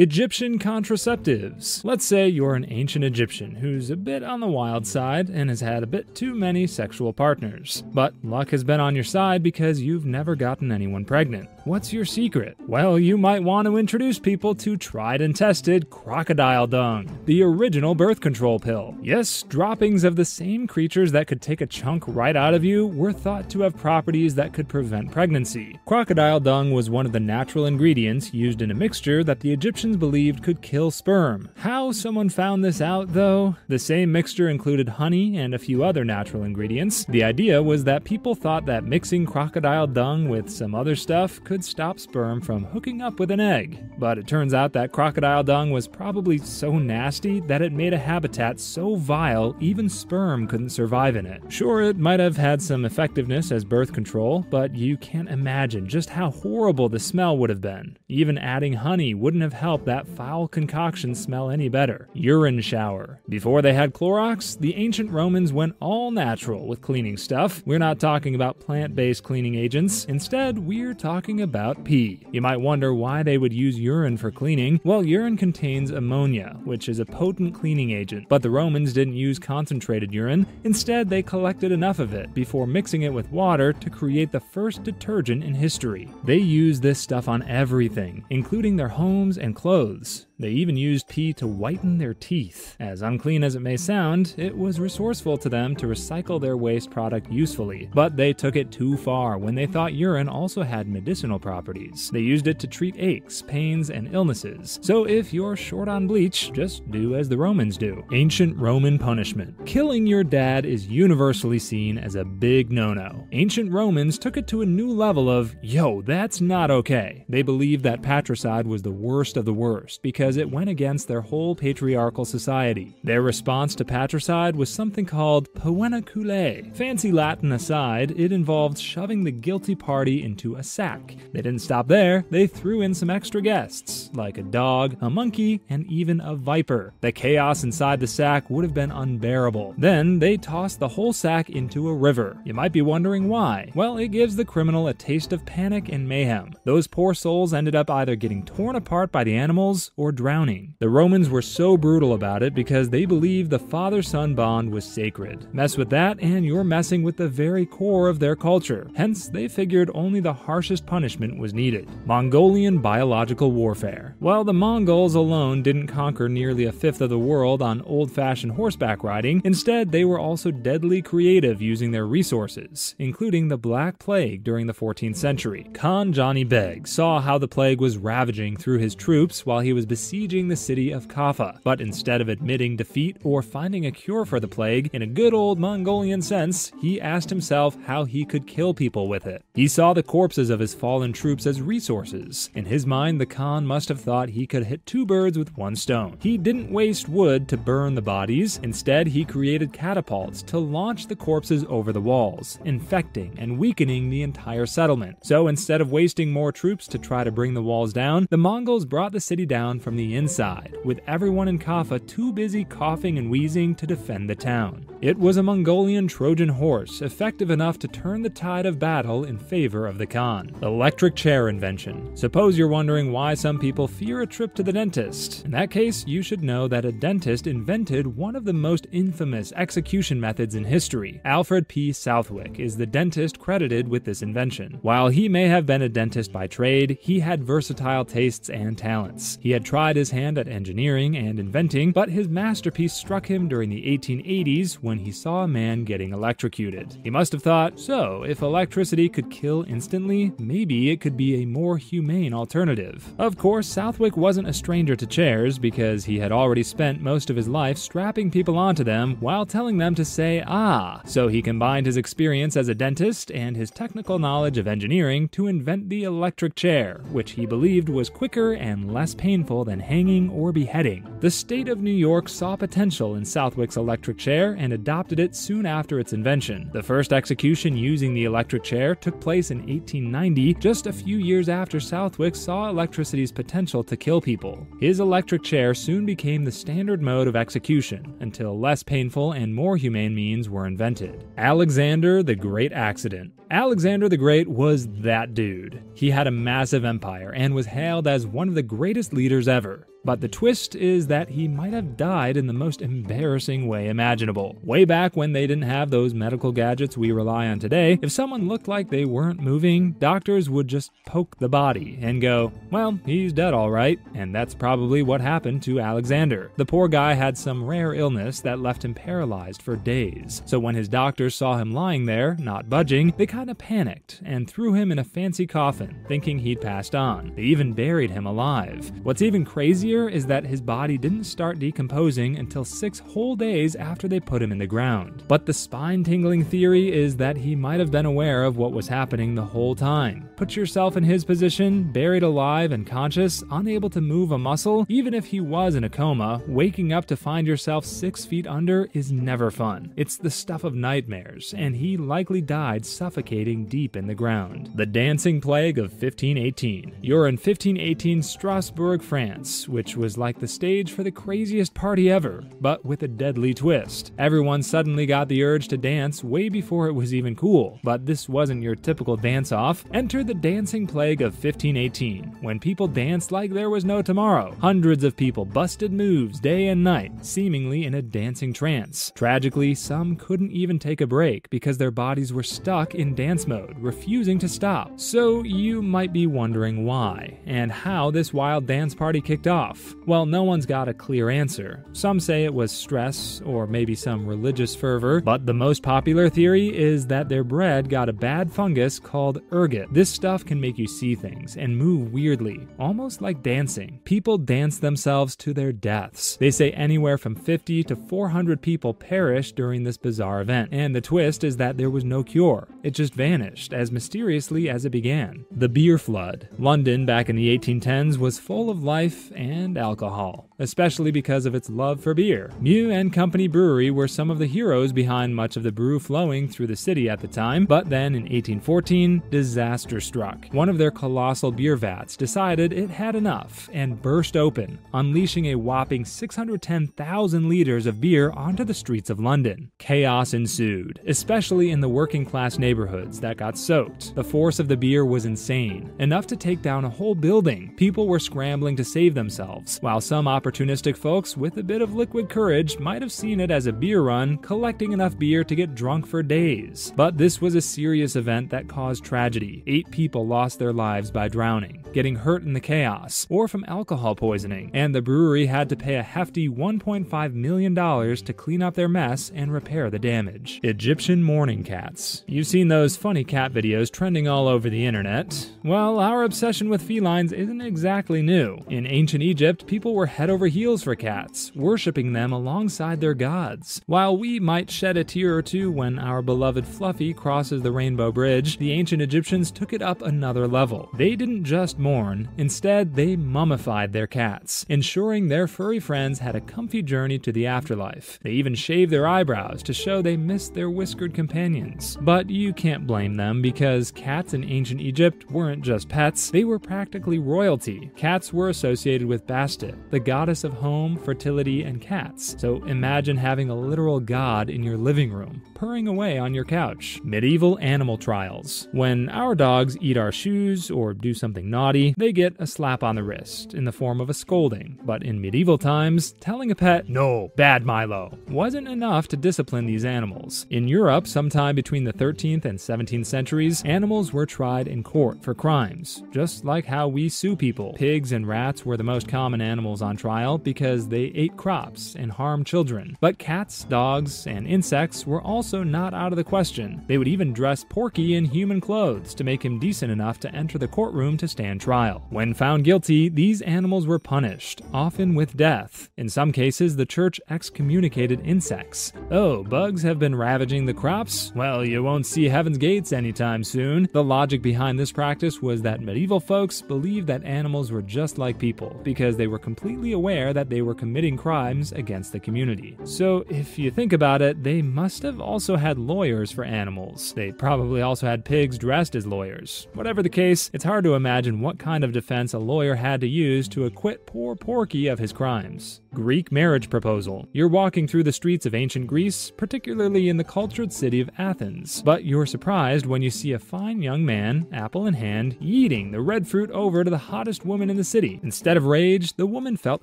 Egyptian contraceptives. Let's say you're an ancient Egyptian who's a bit on the wild side and has had a bit too many sexual partners. But luck has been on your side because you've never gotten anyone pregnant. What's your secret? Well, you might want to introduce people to tried and tested crocodile dung, the original birth control pill. Yes, droppings of the same creatures that could take a chunk right out of you were thought to have properties that could prevent pregnancy. Crocodile dung was one of the natural ingredients used in a mixture that the Egyptians believed could kill sperm. How someone found this out, though? The same mixture included honey and a few other natural ingredients. The idea was that people thought that mixing crocodile dung with some other stuff could stop sperm from hooking up with an egg. But it turns out that crocodile dung was probably so nasty that it made a habitat so vile even sperm couldn't survive in it. Sure, it might have had some effectiveness as birth control, but you can't imagine just how horrible the smell would have been. Even adding honey wouldn't have helped that foul concoction smell any better. Urine shower. Before they had Clorox, the ancient Romans went all natural with cleaning stuff. We're not talking about plant-based cleaning agents. Instead, we're talking about pee. You might wonder why they would use urine for cleaning. Well, urine contains ammonia, which is a potent cleaning agent, but the Romans didn't use concentrated urine. Instead, they collected enough of it before mixing it with water to create the first detergent in history. They used this stuff on everything, including their homes and clothes. They even used pee to whiten their teeth. As unclean as it may sound, it was resourceful to them to recycle their waste product usefully. But they took it too far when they thought urine also had medicinal properties. They used it to treat aches, pains, and illnesses. So if you're short on bleach, just do as the Romans do. Ancient Roman punishment. Killing your dad is universally seen as a big no-no. Ancient Romans took it to a new level of, yo, that's not okay. They believed that patricide was the worst of the worst because it went against their whole patriarchal society. Their response to patricide was something called poena culae. Fancy Latin aside, it involved shoving the guilty party into a sack. They didn't stop there, they threw in some extra guests, like a dog, a monkey, and even a viper. The chaos inside the sack would have been unbearable. Then they tossed the whole sack into a river. You might be wondering why. Well, it gives the criminal a taste of panic and mayhem. Those poor souls ended up either getting torn apart by the animals or drowning. The Romans were so brutal about it because they believed the father-son bond was sacred. Mess with that and you're messing with the very core of their culture. Hence, they figured only the harshest punishment was needed. Mongolian biological warfare. While the Mongols alone didn't conquer nearly a fifth of the world on old-fashioned horseback riding, instead they were also deadly creative using their resources, including the Black Plague during the 14th century. Khan Johnny Beg saw how the plague was ravaging through his troops while he was besieging the city of Kaffa, but instead of admitting defeat or finding a cure for the plague, in a good old Mongolian sense, he asked himself how he could kill people with it. He saw the corpses of his fallen troops as resources. In his mind, the Khan must have thought he could hit two birds with one stone. He didn't waste wood to burn the bodies. Instead, he created catapults to launch the corpses over the walls, infecting and weakening the entire settlement. So instead of wasting more troops to try to bring the walls down, the Mongols brought the city down from the inside, with everyone in Kaffa too busy coughing and wheezing to defend the town. It was a Mongolian Trojan horse, effective enough to turn the tide of battle in favor of the Khan. Electric chair invention. Suppose you're wondering why some people fear a trip to the dentist. In that case, you should know that a dentist invented one of the most infamous execution methods in history. Alfred P. Southwick is the dentist credited with this invention. While he may have been a dentist by trade, he had versatile tastes and talents. He had tried his hand at engineering and inventing, but his masterpiece struck him during the 1880s when he saw a man getting electrocuted. He must have thought, so if electricity could kill instantly, maybe it could be a more humane alternative. Of course, Southwick wasn't a stranger to chairs because he had already spent most of his life strapping people onto them while telling them to say ah. So he combined his experience as a dentist and his technical knowledge of engineering to invent the electric chair, which he believed was quicker and less painful than hanging or beheading. The state of New York saw potential in Southwick's electric chair and adopted it soon after its invention. The first execution using the electric chair took place in 1890, just a few years after Southwick saw electricity's potential to kill people. His electric chair soon became the standard mode of execution, until less painful and more humane means were invented. Alexander the Great Accident. Alexander the Great was that dude. He had a massive empire and was hailed as one of the greatest leaders ever. But the twist is that he might have died in the most embarrassing way imaginable. Way back when they didn't have those medical gadgets we rely on today, if someone looked like they weren't moving, doctors would just poke the body and go, well, he's dead all right. And that's probably what happened to Alexander. The poor guy had some rare illness that left him paralyzed for days. So when his doctors saw him lying there, not budging, they kind of panicked and threw him in a fancy coffin, thinking he'd passed on. They even buried him alive. What's even crazier is that his body didn't start decomposing until 6 whole days after they put him in the ground. But the spine-tingling theory is that he might have been aware of what was happening the whole time. Put yourself in his position, buried alive and conscious, unable to move a muscle. Even if he was in a coma, waking up to find yourself 6 feet under is never fun. It's the stuff of nightmares, and he likely died suffocating deep in the ground. The Dancing Plague of 1518. You're in 1518 Strasbourg, France, which was like the stage for the craziest party ever, but with a deadly twist. Everyone suddenly got the urge to dance way before it was even cool, but this wasn't your typical dance-off. Enter the Dancing Plague of 1518, when people danced like there was no tomorrow. Hundreds of people busted moves day and night, seemingly in a dancing trance. Tragically, some couldn't even take a break because their bodies were stuck in dance mode, refusing to stop. So you might be wondering why, and how this wild dance party kicked off. Well, no one's got a clear answer. Some say it was stress, or maybe some religious fervor, but the most popular theory is that their bread got a bad fungus called ergot. This stuff can make you see things and move weirdly, almost like dancing. People dance themselves to their deaths. They say anywhere from 50 to 400 people perished during this bizarre event, and the twist is that there was no cure. It just vanished as mysteriously as it began. The beer flood. London back in the 1810s was full of life and alcohol, especially because of its love for beer. Mew and Company Brewery were some of the heroes behind much of the brew flowing through the city at the time, but then in 1814, disaster struck. One of their colossal beer vats decided it had enough and burst open, unleashing a whopping 610,000 liters of beer onto the streets of London. Chaos ensued, especially in the working class neighborhoods that got soaked. The force of the beer was insane, enough to take down a whole building. People were scrambling to save themselves, while some opportunistic folks with a bit of liquid courage might have seen it as a beer run, collecting enough beer to get drunk for days. But this was a serious event that caused tragedy. 8 people lost their lives by drowning, getting hurt in the chaos, or from alcohol poisoning, and the brewery had to pay a hefty $1.5 million to clean up their mess and repair the damage. Egyptian mourning cats. You've seen those funny cat videos trending all over the internet. Well, our obsession with felines isn't exactly new. In ancient Egypt, people were head over heels for cats, worshipping them alongside their gods. While we might shed a tear or two when our beloved Fluffy crosses the rainbow bridge, the ancient Egyptians took it up another level. They didn't just mourn, instead they mummified their cats, ensuring their furry friends had a comfy journey to the afterlife. They even shaved their eyebrows to show they missed their whiskered companions. But you can't blame them, because cats in ancient Egypt weren't just pets, they were practically royalty. Cats were associated with Bastet, the goddess of home, fertility, and cats. So imagine having a literal god in your living room, purring away on your couch. Medieval animal trials. When our dogs eat our shoes or do something naughty, they get a slap on the wrist in the form of a scolding. But in medieval times, telling a pet, "No, bad Milo," wasn't enough to discipline these animals. In Europe, sometime between the 13th and 17th centuries, animals were tried in court for crimes, just like how we sue people. Pigs and rats were the most common animals on trial because they ate crops and harmed children. But cats, dogs, and insects were also not out of the question. They would even dress Porky in human clothes to make him decent enough to enter the courtroom to stand trial. When found guilty, these animals were punished, often with death. In some cases, the church excommunicated insects. Oh, bugs have been ravaging the crops? Well, you won't see heaven's gates anytime soon. The logic behind this practice was that medieval folks believed that animals were just like people, because they were completely aware that they were committing crimes against the community. So if you you think about it, they must have also had lawyers for animals. They probably also had pigs dressed as lawyers. Whatever the case, it's hard to imagine what kind of defense a lawyer had to use to acquit poor Porky of his crimes. Greek marriage proposal. You're walking through the streets of ancient Greece, particularly in the cultured city of Athens, but you're surprised when you see a fine young man, apple in hand, yeeting the red fruit over to the hottest woman in the city. Instead of rage, the woman felt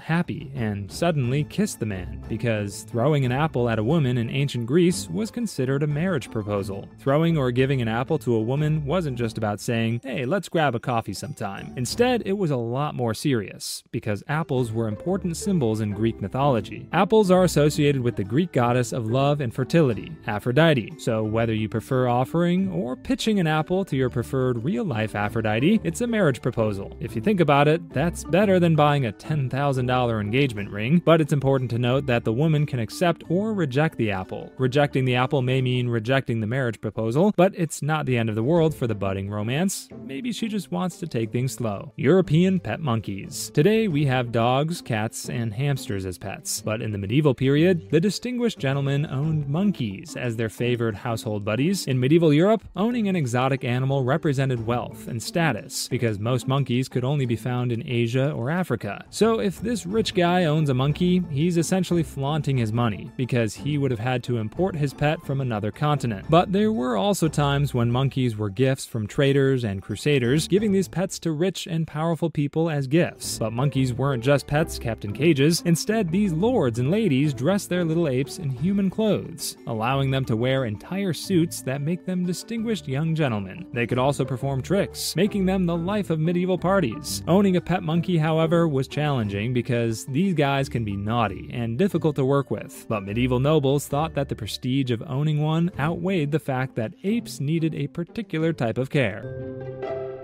happy and suddenly kissed the man, because throwing an apple at a woman in ancient Greece was considered a marriage proposal. Throwing or giving an apple to a woman wasn't just about saying, "Hey, let's grab a coffee sometime." Instead, it was a lot more serious, because apples were important symbols in Greek mythology. Apples are associated with the Greek goddess of love and fertility, Aphrodite. So whether you prefer offering or pitching an apple to your preferred real-life Aphrodite, it's a marriage proposal. If you think about it, that's better than buying a $10,000 engagement ring, but it's important to note that the woman can accept or reject the apple. Rejecting the apple may mean rejecting the marriage proposal, but it's not the end of the world for the budding romance. Maybe she just wants to take things slow. European pet monkeys. Today we have dogs, cats, and hamsters as pets, but in the medieval period, the distinguished gentlemen owned monkeys as their favored household buddies. In medieval Europe, owning an exotic animal represented wealth and status, because most monkeys could only be found in Asia or Africa. So if this rich guy owns a monkey, he's essentially flaunting his money, because he would have had to import his pet from another continent. But there were also times when monkeys were gifts from traders and crusaders, giving these pets to rich and powerful people as gifts. But monkeys weren't just pets kept in cages. Instead, these lords and ladies dressed their little apes in human clothes, allowing them to wear entire suits that make them distinguished young gentlemen. They could also perform tricks, making them the life of medieval parties. Owning a pet monkey, however, was challenging because these guys can be naughty and difficult to work with. But medieval nobles thought that the prestige of owning one outweighed the fact that apes needed a particular type of care.